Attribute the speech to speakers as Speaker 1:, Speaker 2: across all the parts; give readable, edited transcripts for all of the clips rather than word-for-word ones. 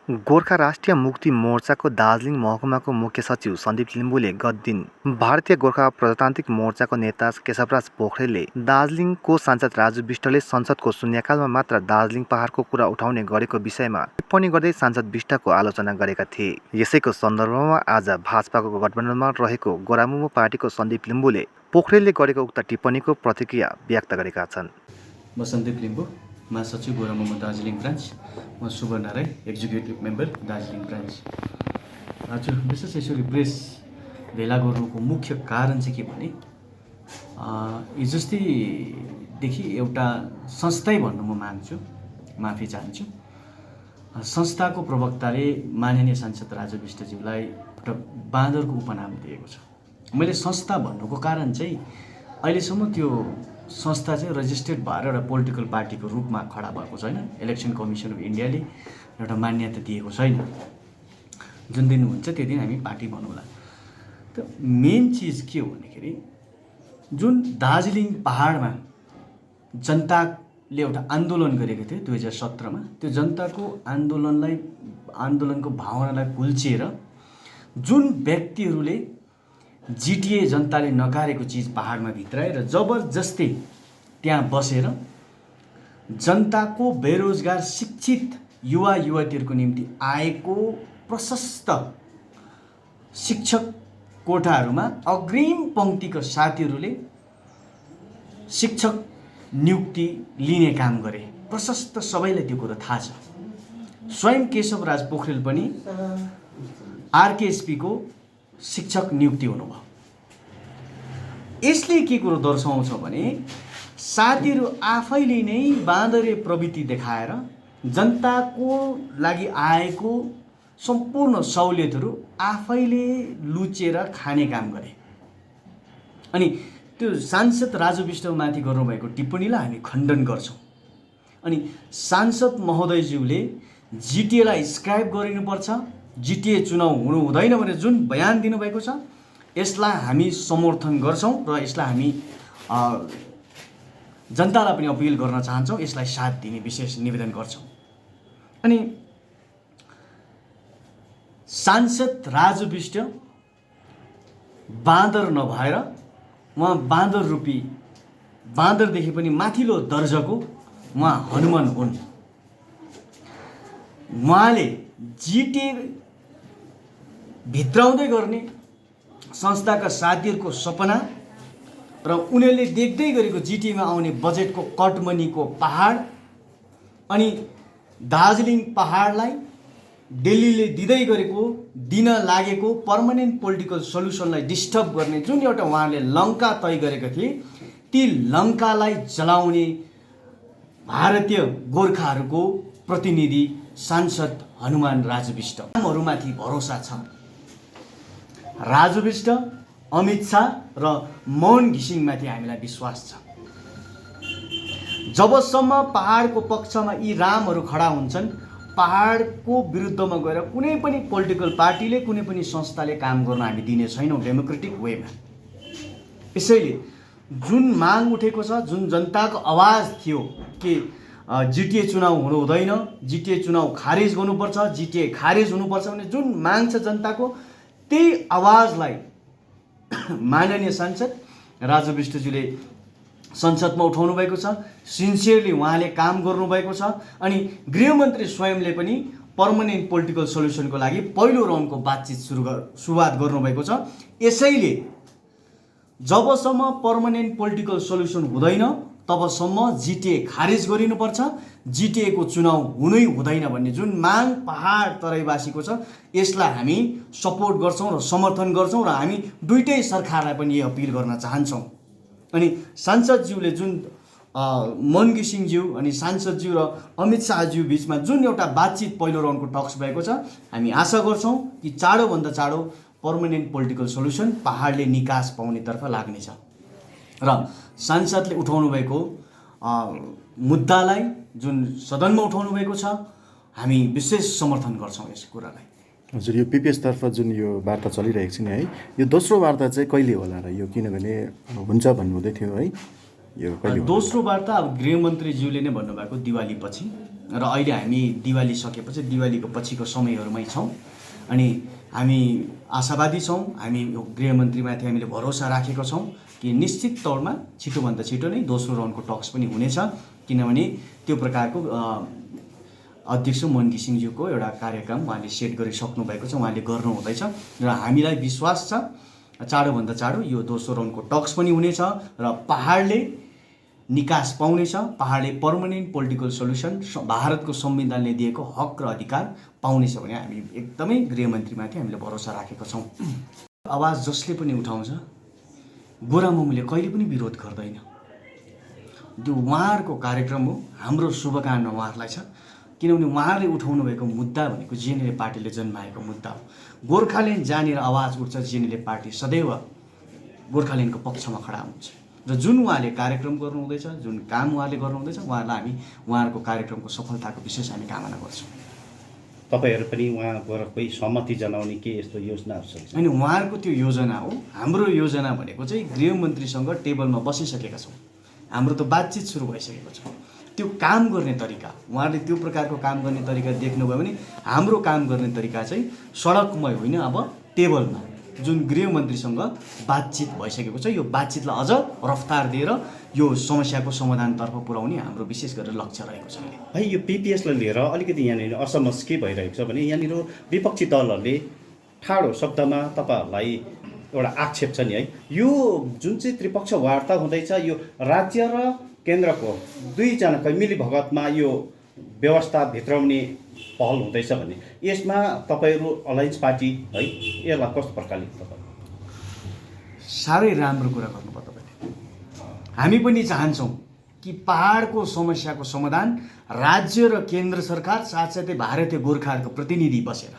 Speaker 1: गोर्खा राष्ट्रिय मुक्ति मोर्चाको दार्जिलिङ महकुमाको मुख्य सचिव सन्दीप लिम्बुले गत दिन भारतीय गोर्खा प्रजातान्त्रिक मोर्चाको नेता केशवराज पोखरेलले दार्जिलिङको सांसद राजु विष्टले संसदको शून्यकालमा मात्र दार्जिलिङ पहाडको कुरा उठाउने गरेको विषयमा टिप्पणी गर्दै सांसद विष्टको आलोचना गरेका थिए। यसैको सन्दर्भमा आज भाजपाको गठबन्धनमा रहेको गोरामुमो पार्टीको सन्दीप लिम्बुले पोखरेलले गरेको उक्त टिप्पणीको प्रतिक्रिया व्यक्त गरेका छन्।
Speaker 2: म सन्दीप लिम्बू, महासचिव गोरामुमो दार्जिलिङ ब्रान्च। म Suvarna Rai, executive member Darjeeling branch. आज विशेष यसरी प्रेस भेला गर्नुको मुख्य कारण चाहिँ के भने हिजोस्तिदेखि एउटा संस्थै भन्नु म माग्छु, माफी चाहन्छु। संस्थाको प्रवक्ताले माननीय सांसद राजु विष्टज्यूलाई एउटा बाँदरको उपनाम दिएको छ। मैले संस्था भन्नुको कारण चाहिँ अहिलेसम्म त्यो संस्था चाहिँ रजिस्टर्ड भएर एउटा पोलिटिकल पार्टीको रूपमा खडा भएको छैन। इलेक्सन कमिसन अफ इन्डियाले एउटा मान्यता दिएको छैन। जुन दिन हुन्छ त्यो दिन हामी पार्टी बनौँला। त मेन चिज के हो भन्दाखेरि जुन दार्जिलिङ पहाडमा जनताले एउटा आन्दोलन गरेको थियो 2017मा, त्यो जनताको आन्दोलनको भावनालाई कुल्चिएर जुन व्यक्तिहरूले जिटिए जनताले नकारेको चिज पहाडमा भित्राएर जबरजस्ती त्यहाँ बसेर जनताको बेरोजगार शिक्षित युवा युवतीहरूको निम्ति आएको प्रशस्त शिक्षक कोठाहरूमा अग्रिम पङ्क्तिको साथीहरूले शिक्षक नियुक्ति लिने काम गरे। प्रशस्त सबैलाई त्यो कुरो थाहा छ। स्वयं केशवराज पोखरेल पनि आरकेएसपीको शिक्षक नियुक्ति हुनुभयो। यसले के कुरो दर्शाउँछ भने साथीहरू आफैले नै बाँदरे प्रवृत्ति देखाएर जनताको लागि आएको सम्पूर्ण सहुलियतहरू आफैले लुचेर खाने काम गरे। अनि त्यो सांसद राजु विष्टमाथि गर्नुभएको टिप्पणीलाई हामी खण्डन गर्छौँ। अनि सांसद महोदयज्यूले जिटिएलाई स्क्राइब गरिनुपर्छ, जिटिए चुनाव हुनु हुँदैन भनेर जुन बयान दिनुभएको छ यसलाई हामी समर्थन गर्छौँ र यसलाई हामी जनतालाई पनि अपिल गर्न चाहन्छौँ, यसलाई साथ दिने विशेष निवेदन गर्छौँ। अनि सांसद राजु विष्ट बाँदर नभएर उहाँ बाँदर रूपी, बाँदरदेखि पनि माथिल्लो दर्जाको उहाँ हनुमान हुन्। उहाँले जिटिए भित्राउँदै गर्ने संस्थाका साथीहरूको सपना र उनीहरूले देख्दै गरेको जिटिएमा आउने बजेटको कटमनीको पहाड अनि दार्जिलिङ पहाडलाई दिल्लीले दिन लागेको पर्मानेन्ट पोलिटिकल सल्युसनलाई डिस्टर्ब गर्ने जुन एउटा उहाँले लङ्का तय गरेका थिए, ती लङ्कालाई जलाउने भारतीय गोर्खाहरूको प्रतिनिधि सांसद हनुमान राजु विष्ट माथि भरोसा छ। राजु विष्ट, अमित शाह र मोहन घिसिङमाथि हामीलाई विश्वास छ। जबसम्म पहाडको पक्षमा यी रामहरू खडा हुन्छन्, पहाडको विरुद्धमा गएर कुनै पनि पोलिटिकल पार्टीले, कुनै पनि संस्थाले काम गर्न हामी दिने छैनौँ डेमोक्रेटिक वेमा। यसैले जुन माग उठेको छ, जुन जनताको आवाज थियो कि जिटिए चुनाव हुनु हुँदैन, जिटिए चुनाव खारेज गर्नुपर्छ, जिटिए खारेज हुनुपर्छ भने जुन माग छ जनताको, त्यही आवाजलाई माननीय सांसद राजु विष्टज्यूले संसदमा उठाउनु भएको छ। सिन्सियरली उहाँले काम गर्नुभएको छ। अनि गृहमन्त्री स्वयंले पनि पर्मानेन्ट पोलिटिकल सल्युसनको लागि पहिलो राउन्डको बातचित सुरुवात गर्नुभएको छ। यसैले जबसम्म पर्मानेन्ट पोलिटिकल सल्युसन हुँदैन तबसम्म जिटिए खारेज गरिनुपर्छ, जिटिएको चुनाव हुनै हुँदैन भन्ने जुन माग पहाड तराईवासीको छ यसलाई हामी सपोर्ट गर्छौँ र समर्थन गर्छौँ र हामी दुईटै सरकारलाई पनि यो अपिल गर्न चाहन्छौँ। अनि सांसदज्यूले जुन मोहन घिसिङज्यू अनि सांसदज्यू र अमित शाहज्यू बिचमा जुन एउटा बातचित पहिलो राउन्डको टक्स भएको छ, हामी आशा गर्छौँ कि चाँडोभन्दा चाँडो पर्मानेन्ट पोलिटिकल सल्युसन पहाडले निकास पाउनेतर्फ लाग्नेछ र सांसदले उठाउनु भएको मुद्दालाई जुन सदनमा उठाउनु भएको छ हामी विशेष समर्थन गर्छौँ यस कुरालाई।
Speaker 3: हजुर, यो पिपिएसतर्फ जुन यो वार्ता चलिरहेको छ नि है, यो दोस्रो वार्ता चाहिँ कहिले होला र यो, किनभने हुन्छ भन्नुहुँदै थियो है, यो कहिले?
Speaker 2: दोस्रो वार्ता अब गृहमन्त्रीज्यूले नै भन्नुभएको दिवाली पछि र अहिले हामी दिवाली सकेपछि दिवालीको पछिको समयहरूमै छौँ अनि हामी आशावादी छौँ। हामी गृहमन्त्रीमाथि हामीले भरोसा राखेको छौँ कि निश्चित तौरमा छिटोभन्दा छिटो नै दोस्रो राउन्डको टक्स पनि हुनेछ, किनभने त्यो प्रकारको अध्यक्ष मोहन घिसिङज्यूको एउटा कार्यक्रम उहाँले सेट गरिसक्नु भएको छ, उहाँले गर्नुहुँदैछ र हामीलाई विश्वास छ चाँडोभन्दा चाँडो यो दोस्रो राउन्डको टक्स पनि हुनेछ र पहाडले निकास पाउनेछ, पहाडले पर्मानेन्ट पोलिटिकल सल्युसन भारतको संविधानले दिएको हक र अधिकार पाउनेछ भने हामी एकदमै गृहमन्त्रीमाथि हामीले भरोसा राखेका छौँ। आवाज जसले पनि उठाउँछ गोरा मोमोले कहिले पनि विरोध गर्दैन। त्यो उहाँहरूको कार्यक्रम हो, हाम्रो शुभकामना उहाँहरूलाई छ, किनभने उहाँहरूले उठाउनु भएको मुद्दा भनेको जिएनएलएफ पार्टीले जन्माएको मुद्दा हो। गोर्खाल्यान्ड जहाँनिर आवाज उठ्छ जिएनएलएफ पार्टी सदैव गोर्खाल्यान्डको पक्षमा खडा हुन्छ र जुन उहाँले कार्यक्रम गर्नुहुँदैछ, जुन काम उहाँले गर्नुहुँदैछ, उहाँहरूलाई हामी उहाँहरूको कार्यक्रमको सफलताको विशेष हामी कामना गर्छौँ।
Speaker 4: तपाईँहरू पनि उहाँ गएर कोही सहमति जनाउने के यस्तो योजनाहरू छ?
Speaker 2: अनि उहाँहरूको त्यो योजना हो। हाम्रो योजना भनेको चाहिँ गृहमन्त्रीसँग टेबलमा बसिसकेका छौँ, हाम्रो त बातचित सुरु भइसकेको छ। त्यो काम गर्ने तरिका उहाँहरूले त्यो प्रकारको काम गर्ने तरिका देख्नुभयो भने हाम्रो काम गर्ने तरिका चाहिँ सडकमै होइन, अब टेबलमा जुन गृहमन्त्रीसँग बातचित भइसकेको छ, यो बातचितलाई अझ रफ्तार दिएर यो समस्याको समाधानतर्फ पुर्याउने हाम्रो विशेष गरेर लक्ष्य रहेको छ।
Speaker 4: है यो पिपिएसलाई लिएर अलिकति यहाँनिर असमझ के भइरहेको छ भने यहाँनिर विपक्षी दलहरूले ठाडो शब्दमा तपाईँहरूलाई एउटा आक्षेप छ नि है, यो जुन चाहिँ त्रिपक्ष वार्ता हुँदैछ यो राज्य र केन्द्रको दुईजनाकै मिलीभगतमा यो व्यवस्था भित्राउने पहल हुँदैछ भने यसमा तपाईँहरू अलायन्स पार्टी है यसलाई कस्तो प्रकारले
Speaker 2: साह्रै राम्रो कुरा गर्नुभयो तपाईँले। हामी पनि चाहन्छौँ कि पहाडको समस्याको समाधान राज्य र केन्द्र सरकार साथसाथै भारतीय गोर्खाहरूको प्रतिनिधि बसेर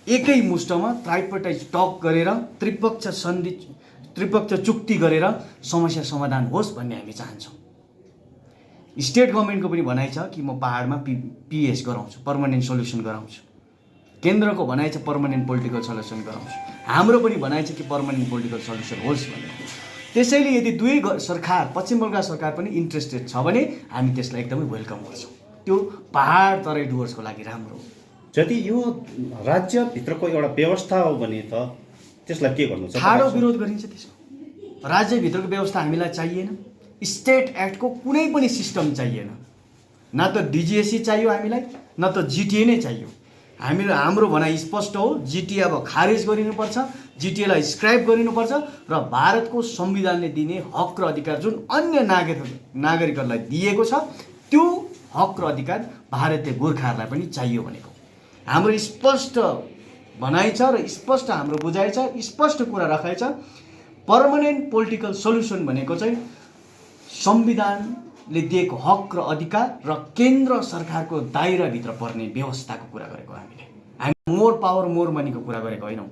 Speaker 2: एकै मुष्टमा ट्राइपर्टाइज टक गरेर त्रिपक्ष चुक्ति गरेर समस्या समाधान होस् भन्ने हामी चाहन्छौँ। स्टेट गभर्मेन्टको पनि भनाइ छ कि म पहाडमा पिएस गराउँछु, पर्मानेन्ट सल्युसन गराउँछु। केन्द्रको भनाइ छ पर्मानेन्ट पोलिटिकल सल्युसन गराउँछु। हाम्रो पनि भनाइ छ कि पर्मानेन्ट पोलिटिकल सल्युसन होस् भनेर। त्यसैले यदि दुवै सरकार, पश्चिम बङ्गाल सरकार पनि इन्ट्रेस्टेड छ भने हामी त्यसलाई एकदमै वेलकम गर्छौँ। त्यो पहाड तराई डुवर्सको लागि राम्रो हो।
Speaker 4: यदि यो राज्यभित्रको एउटा व्यवस्था हो भने त त्यसलाई के गर्नु छ?
Speaker 2: ठाडो विरोध गरिन्छ त्यसको। राज्यभित्रको व्यवस्था हामीलाई चाहिएन, स्टेट एक्टको कुनै पनि सिस्टम चाहिएन, न त डिजिएसी चाहियो हामीलाई, न त जिटिए नै चाहियो। हाम्रो भनाइ स्पष्ट हो, जिटिए अब खारेज गरिनुपर्छ, जिटिएलाई स्क्रैप गरिनुपर्छ र भारतको संविधानले दिने हक र अधिकार जुन अन्य नागरिकहरूलाई दिएको छ त्यो हक र अधिकार भारतीय गोर्खाहरूलाई पनि चाहियो भनेको हाम्रो स्पष्ट भनाइ छ र स्पष्ट हाम्रो बुझाइ छ, स्पष्ट कुरा राखाइ छ। पर्मानेन्ट पोलिटिकल सल्युसन भनेको चाहिँ संविधानले दिएको हक र अधिकार र केन्द्र सरकारको दायराभित्र पर्ने व्यवस्थाको कुरा गरेको हामी मोर पावर मोर मनीको कुरा गरेको होइनौँ।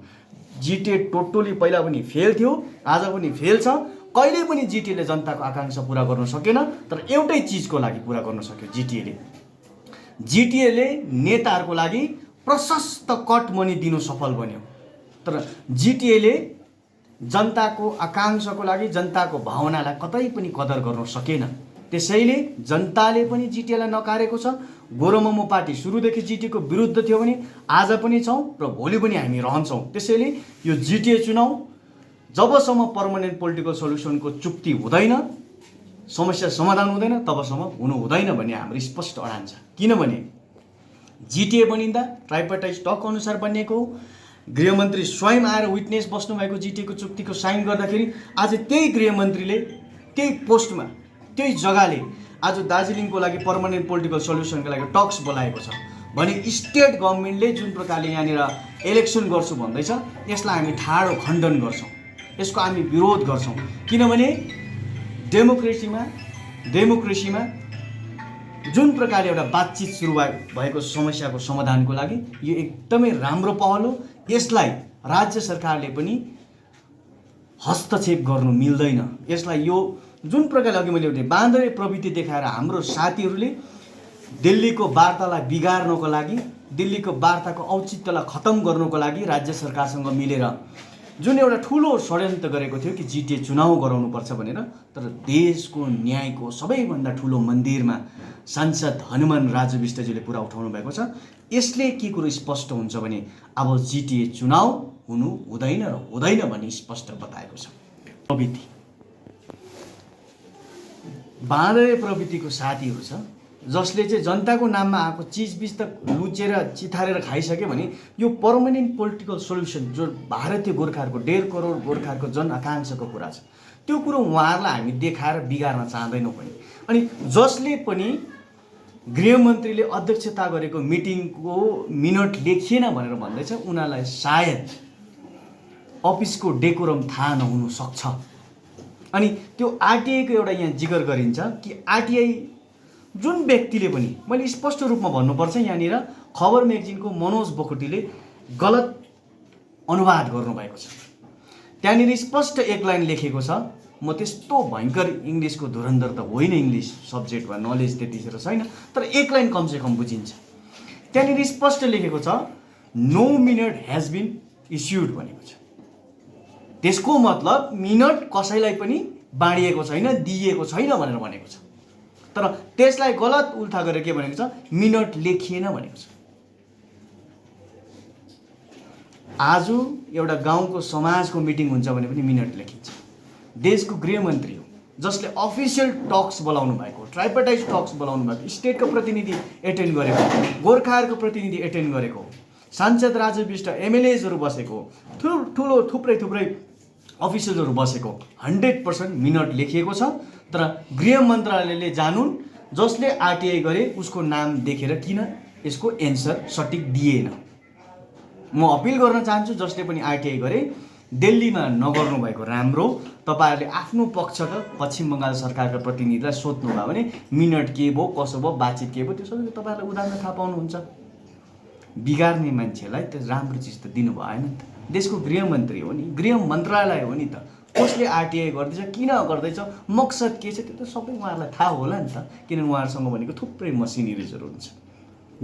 Speaker 2: जिटिए टोटली पहिला पनि फेल थियो, आज पनि फेल छ। कहिले पनि जिटिएले जनताको आकाङ्क्षा पुरा गर्न सकेन, तर एउटै चिजको लागि पुरा गर्न सक्यो जिटिएले नेताहरूको लागि प्रशस्त कट मनी दिनु सफल बन्यो। तर जिटिएले जनताको आकाङ्क्षाको लागि, जनताको भावनालाई कतै पनि कदर गर्न सकेन। त्यसैले जनताले पनि जिटिएलाई नकारेको छ। गोरोमोमो पार्टी सुरुदेखि जिटिएको विरुद्ध थियो भने आज पनि छौँ र भोलि पनि हामी रहन्छौँ। त्यसैले यो जिटिए चुनाव जबसम्म पर्मानेन्ट पोलिटिकल सल्युसनको चुक्ति हुँदैन, समस्या समाधान हुँदैन, तबसम्म हुनु हुँदैन भन्ने हाम्रो स्पष्ट अडान छ। किनभने जिटिए बनिँदा ट्राइपर्टाइज टक अनुसार बनिएको हो। गृहमन्त्री स्वयं आएर विटनेस बस्नुभएको जिटिएको चुक्तिको साइन गर्दाखेरि आज त्यही गृहमन्त्रीले त्यही पोस्टमा त्यही जग्गाले आज दार्जिलिङको लागि पर्मानेन्ट पोलिटिकल सल्युसनको लागि टक्स बोलाएको छ भने स्टेट गभर्मेन्टले जुन प्रकारले यहाँनिर इलेक्सन गर्छु भन्दैछ यसलाई हामी ठाडो खण्डन गर्छौँ, यसको हामी विरोध गर्छौँ। किनभने डेमोक्रेसीमा जुन प्रकारले एउटा बातचित सुरु भएको समस्याको समाधानको लागि यो एकदमै राम्रो पहल हो। यसलाई राज्य सरकारले पनि हस्तक्षेप गर्नु मिल्दैन। यसलाई यो जुन प्रकारले अघि मैले भने बाँदरे प्रवृत्ति देखाएर हाम्रो साथीहरूले दिल्लीको वार्तालाई बिगार्नको लागि, दिल्लीको वार्ताको औचित्यलाई खत्तम गर्नको लागि राज्य सरकारसँग मिलेर जुन एउटा ठुलो षड्यन्त्र गरेको थियो कि जिटिए चुनाव गराउनुपर्छ भनेर, तर देशको न्यायको सबैभन्दा ठुलो मन्दिरमा सांसद हनुमान राजु विष्टज्यूले कुरा उठाउनु भएको छ। यसले के कुरो स्पष्ट हुन्छ भने अब जिटिए चुनाव हुनु हुँदैन र हुँदैन भन्ने स्पष्ट बताएको छ। प्रवृत्ति बाँदरे प्रवृत्तिको साथीहरू छ जसले चाहिँ जनताको नाममा आएको चिजबिज त लुचेर चिथारेर खाइसक्यो भने यो पर्मानेन्ट पोलिटिकल सोल्युसन जो भारतीय गोर्खाहरूको 1.5 करोड गोर्खाहरूको जनआकाङ्क्षाको कुरा छ त्यो कुरो उहाँहरूलाई हामी देखाएर बिगार्न चाहँदैनौँ पनि। अनि जसले पनि गृहमन्त्रीले अध्यक्षता गरेको मिटिङको मिनट लेखिएन भनेर भन्दैछ उनीहरूलाई सायद अफिसको डेकोरम थाहा नहुन सक्छ। अनि त्यो आरटिआईको एउटा यहाँ जिकर गरिन्छ कि आरटिआई जुन व्यक्तिले पनि मैले स्पष्ट रूपमा भन्नुपर्छ यहाँनिर खबर म्यागजिनको मनोज बोखुटीले गलत अनुवाद गर्नुभएको छ। त्यहाँनिर स्पष्ट एक लाइन लेखेको छ। म त्यस्तो भयङ्कर इङ्ग्लिसको धुरन्धर त होइन, इङ्ग्लिस सब्जेक्टमा नलेज त्यतिखेर छैन, तर एक लाइन कमसेकम बुझिन्छ। त्यहाँनिर स्पष्ट लेखेको छ no minute has been issued भनेको छ। त्यसको मतलब मिनट कसैलाई पनि बाँडिएको छैन, दिइएको छैन भनेर भनेको छ। तर त्यसलाई गलत उल्था गरेर के भनेको छ मिनट लेखिएन भनेको छ। आज एउटा गाउँको समाजको मिटिङ हुन्छ भने पनि मिनट लेखिन्छ। देशको गृहमन्त्री हो जसले अफिसियल टक्स बोलाउनु भएको, ट्राइपार्टाइट टक्स बोलाउनु भएको, स्टेटको प्रतिनिधि एटेन्ड गरेको, गोर्खाहरूको प्रतिनिधि एटेन्ड गरेको, सांसद राजु विष्ट, एमएलएजहरू बसेको, ठुलो थुप्रै अफिसियलहरू बसेको 100% मिनट लेखिएको छ। तर गृह मन्त्रालयले जानुन् जसले आरटिआई गरे उसको नाम देखेर किन यसको एन्सर सटिक दिएन। म अपिल गर्न चाहन्छु जसले पनि आरटिआई गरे दिल्लीमा नगर्नु भएको राम्रो। तपाईहरुले आफ्नो पक्षका पश्चिम बङ्गाल सरकारका प्रतिनिधिलाई सोध्नु भयो भने मिनट के भयो, कसो भयो, बातचित के भयो त्यो सबै तपाईहरुले उदाहरण थाहा पाउनुहुन्छ। बिगार्ने मान्छेलाई त राम्रो चिज त दिनु भएन नि त। देशको गृहमन्त्री हो नि, गृह मन्त्रालय हो नि त। कसले आरटिआई गर्दैछ, किन गर्दैछ, मकसद के छ त्यो त सबै उहाँहरूलाई थाहा होला नि त। किनभने उहाँहरूसँग भनेको थुप्रै मसिनरिजहरू हुन्छ।